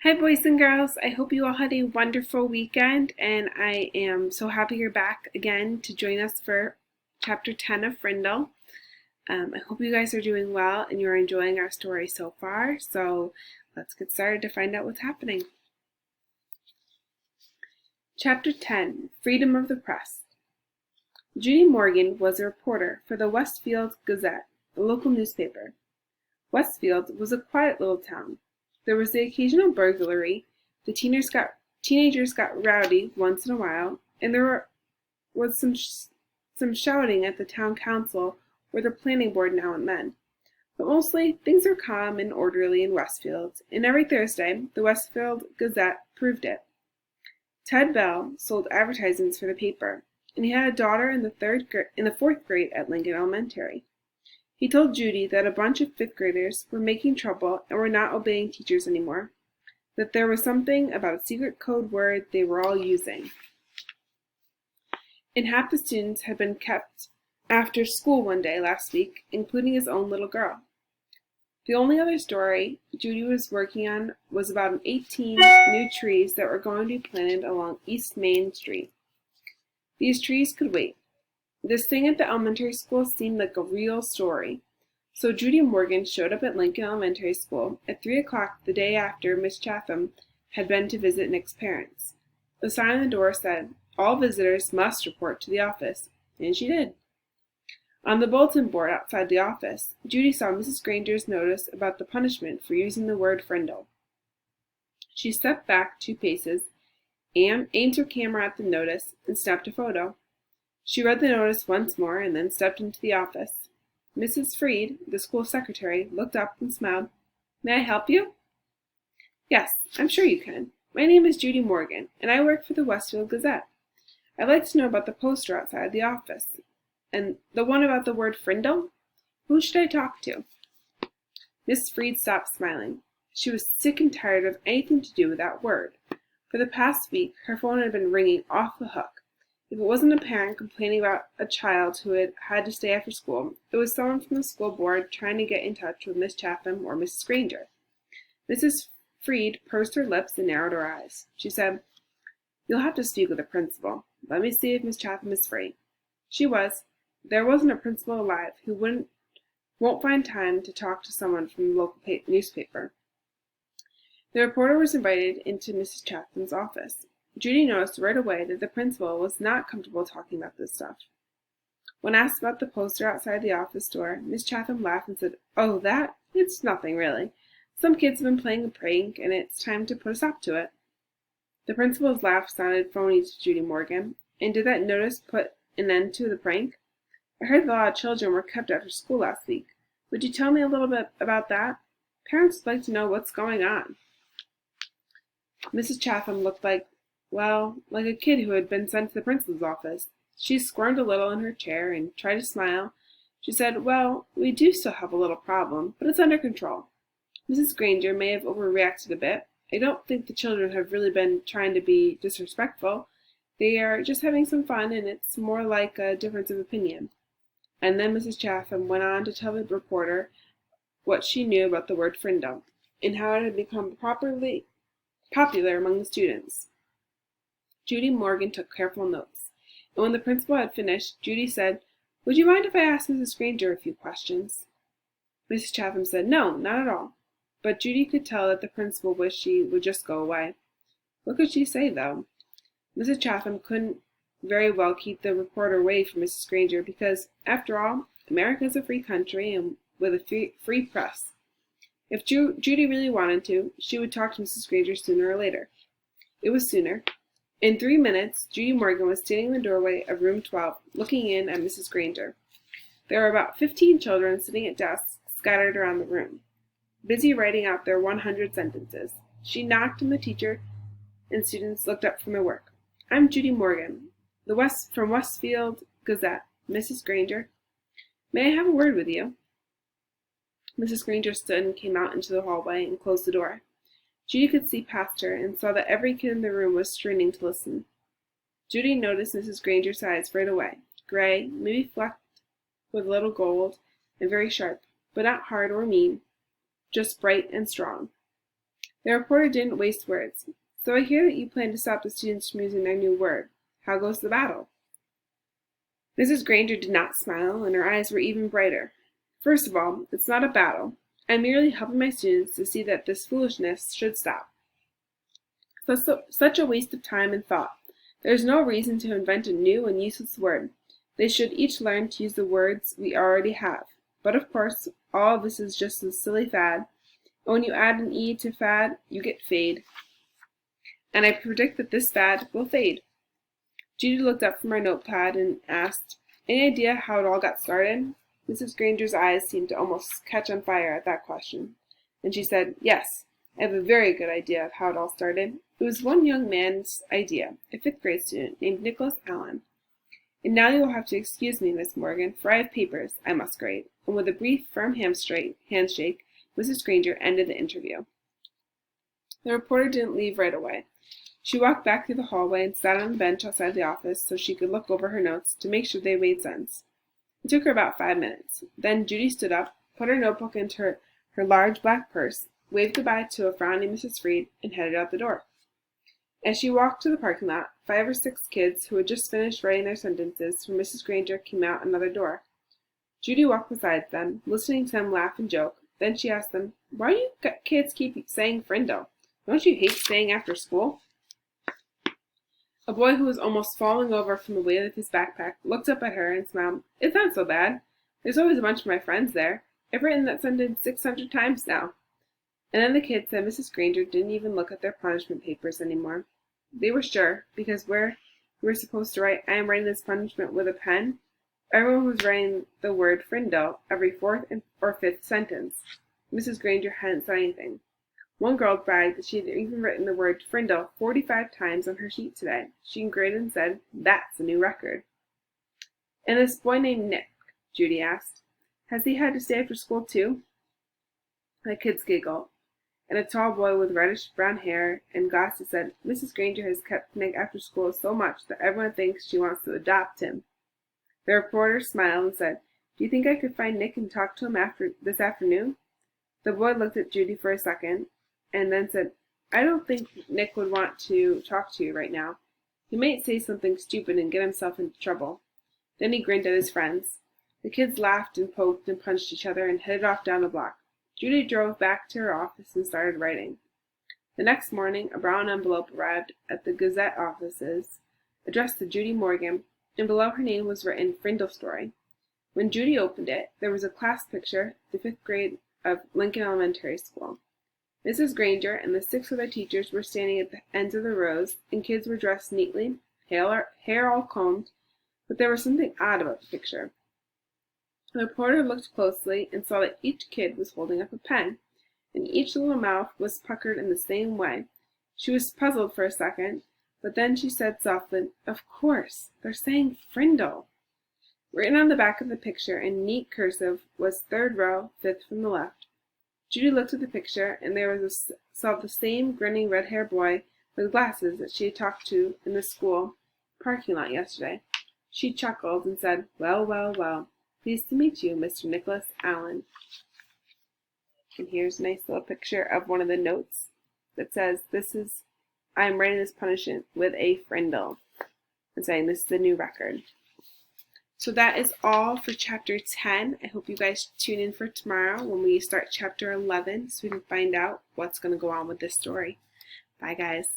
Hi, boys and girls. I hope you all had a wonderful weekend, and I am so happy you're back again to join us for Chapter 10 of Frindle. I hope you guys are doing well and you're enjoying our story so far, so let's get started to find out what's happening. Chapter 10, Freedom of the Press. Judy Morgan was a reporter for the Westfield Gazette, the local newspaper. Westfield was a quiet little town. There was the occasional burglary, the teenagers got rowdy once in a while, and there was some shouting at the town council or the planning board now and then. But mostly, things were calm and orderly in Westfield, and every Thursday, the Westfield Gazette proved it. Ted Bell sold advertisements for the paper, and he had a daughter in the fourth grade at Lincoln Elementary. He told Judy that a bunch of fifth graders were making trouble and were not obeying teachers anymore, that there was something about a secret code word they were all using. And half the students had been kept after school one day last week, including his own little girl. The only other story Judy was working on was about 18 new trees that were going to be planted along East Main Street. These trees could wait. This thing at the elementary school seemed like a real story. So Judy Morgan showed up at Lincoln Elementary School at 3 o'clock the day after Miss Chatham had been to visit Nick's parents. The sign on the door said, "All visitors must report to the office," and she did. On the bulletin board outside the office, Judy saw Mrs. Granger's notice about the punishment for using the word Frindle. She stepped back 2 paces, aimed her camera at the notice, and snapped a photo. She read the notice once more and then stepped into the office. Mrs. Freed, the school secretary, looked up and smiled. "May I help you?" "Yes, I'm sure you can. My name is Judy Morgan, and I work for the Westfield Gazette. I'd like to know about the poster outside the office. And the one about the word Frindle? Who should I talk to?" Miss Freed stopped smiling. She was sick and tired of anything to do with that word. For the past week, her phone had been ringing off the hook. If it wasn't a parent complaining about a child who had to stay after school, it was someone from the school board trying to get in touch with Miss Chatham or Mrs. Granger. Mrs. Freed pursed her lips and narrowed her eyes. She said, "You'll have to speak with the principal. Let me see if Miss Chatham is free." She was. There wasn't a principal alive who won't find time to talk to someone from the local newspaper. The reporter was invited into Mrs. Chatham's office. Judy noticed right away that the principal was not comfortable talking about this stuff. When asked about the poster outside the office door, Miss Chatham laughed and said, "Oh, that? It's nothing, really. Some kids have been playing a prank, and it's time to put a stop to it." The principal's laugh sounded phony to Judy Morgan. "And did that notice put an end to the prank? I heard that a lot of children were kept after school last week. Would you tell me a little bit about that? Parents would like to know what's going on." Mrs. Chatham looked like a kid who had been sent to the principal's office. She squirmed a little in her chair and tried to smile. She said, "Well, we do still have a little problem, but it's under control. Mrs. Granger may have overreacted a bit. I don't think the children have really been trying to be disrespectful. They are just having some fun, and it's more like a difference of opinion." And then Mrs. Chatham went on to tell the reporter what she knew about the word Frindle, and how it had become popular among the students. Judy Morgan took careful notes, and when the principal had finished, Judy said, "Would you mind if I asked Mrs. Granger a few questions?" Mrs. Chatham said, "No, not at all." But Judy could tell that the principal wished she would just go away. What could she say, though? Mrs. Chatham couldn't very well keep the reporter away from Mrs. Granger because, after all, America is a free country and with a free press. If Judy really wanted to, she would talk to Mrs. Granger sooner or later. It was sooner. In 3 minutes, Judy Morgan was standing in the doorway of room 12, looking in at Mrs. Granger. There were about 15 children sitting at desks scattered around the room, busy writing out their 100 sentences. She knocked, and the teacher and students looked up from their work. "I'm Judy Morgan, from Westfield Gazette. Mrs. Granger, may I have a word with you?" Mrs. Granger stood and came out into the hallway and closed the door. Judy could see past her and saw that every kid in the room was straining to listen. Judy noticed Mrs. Granger's eyes right away, gray, maybe flecked with a little gold, and very sharp, but not hard or mean, just bright and strong. The reporter didn't waste words. So I hear that you plan to stop the students from using their new word. How goes the battle? Mrs. Granger did not smile, and her eyes were even brighter. First of all, it's not a battle. I'm merely helping my students to see that this foolishness should stop. Such a waste of time and thought. There is no reason to invent a new and useless word. They should each learn to use the words we already have. But of course, all of this is just a silly fad. And when you add an E to fad, you get fade. And I predict that this fad will fade. Judy looked up from her notepad and asked, "Any idea how it all got started?" Mrs. Granger's eyes seemed to almost catch on fire at that question, and she said, "Yes, I have a very good idea of how it all started. It was one young man's idea, a fifth-grade student named Nicholas Allen. And now you will have to excuse me, Miss Morgan, for I have papers I must grade." And with a brief, firm handshake, Mrs. Granger ended the interview. The reporter didn't leave right away. She walked back through the hallway and sat on the bench outside the office so she could look over her notes to make sure they made sense. It took her about 5 minutes. Then Judy stood up, put her notebook into her large black purse, waved goodbye to a frowning Mrs. Freed, and headed out the door. As she walked to the parking lot, 5 or 6 kids who had just finished writing their sentences for Mrs. Granger came out another door. Judy walked beside them, listening to them laugh and joke. Then she asked them, "Why do you kids keep saying Frindle? Don't you hate staying after school?" A boy who was almost falling over from the weight of his backpack looked up at her and smiled. "It's not so bad. There's always a bunch of my friends there. I've written that sentence 600 times now." And then the kids said Mrs. Granger didn't even look at their punishment papers anymore. They were sure, because where we were supposed to write, "I am writing this punishment with a pen," everyone was writing the word Frindle every 4th or 5th sentence. Mrs. Granger hadn't said anything. One girl bragged that she had even written the word Frindle 45 times on her sheet today. She graded and said, "That's a new record." "And this boy named Nick," Judy asked, "has he had to stay after school too?" The kids giggled, and a tall boy with reddish-brown hair and glasses said, "Mrs. Granger has kept Nick after school so much that everyone thinks she wants to adopt him." The reporter smiled and said, "Do you think I could find Nick and talk to him this afternoon?" The boy looked at Judy for a second, and then said, "I don't think Nick would want to talk to you right now. He might say something stupid and get himself into trouble." Then he grinned at his friends. The kids laughed and poked and punched each other and headed off down the block. Judy drove back to her office and started writing. The next morning, a brown envelope arrived at the Gazette offices, addressed to Judy Morgan, and below her name was written "Frindle Story." When Judy opened it, there was a class picture, the 5th grade of Lincoln Elementary School. Mrs. Granger and the 6 other teachers were standing at the ends of the rows, and kids were dressed neatly, hair all combed, but there was something odd about the picture. The reporter looked closely and saw that each kid was holding up a pen, and each little mouth was puckered in the same way. She was puzzled for a second, but then she said softly, "Of course, they're saying Frindle." Written on the back of the picture in neat cursive was 3rd row, 5th from the left. Judy looked at the picture, and saw the same grinning red-haired boy with glasses that she had talked to in the school parking lot yesterday. She chuckled and said, "Well, well, well. Pleased to meet you, Mr. Nicholas Allen." And here's a nice little picture of one of the notes that says, "I am writing this punishment with a Frindle," and saying this is the new record. So that is all for chapter 10. I hope you guys tune in for tomorrow when we start chapter 11 so we can find out what's going to go on with this story. Bye, guys.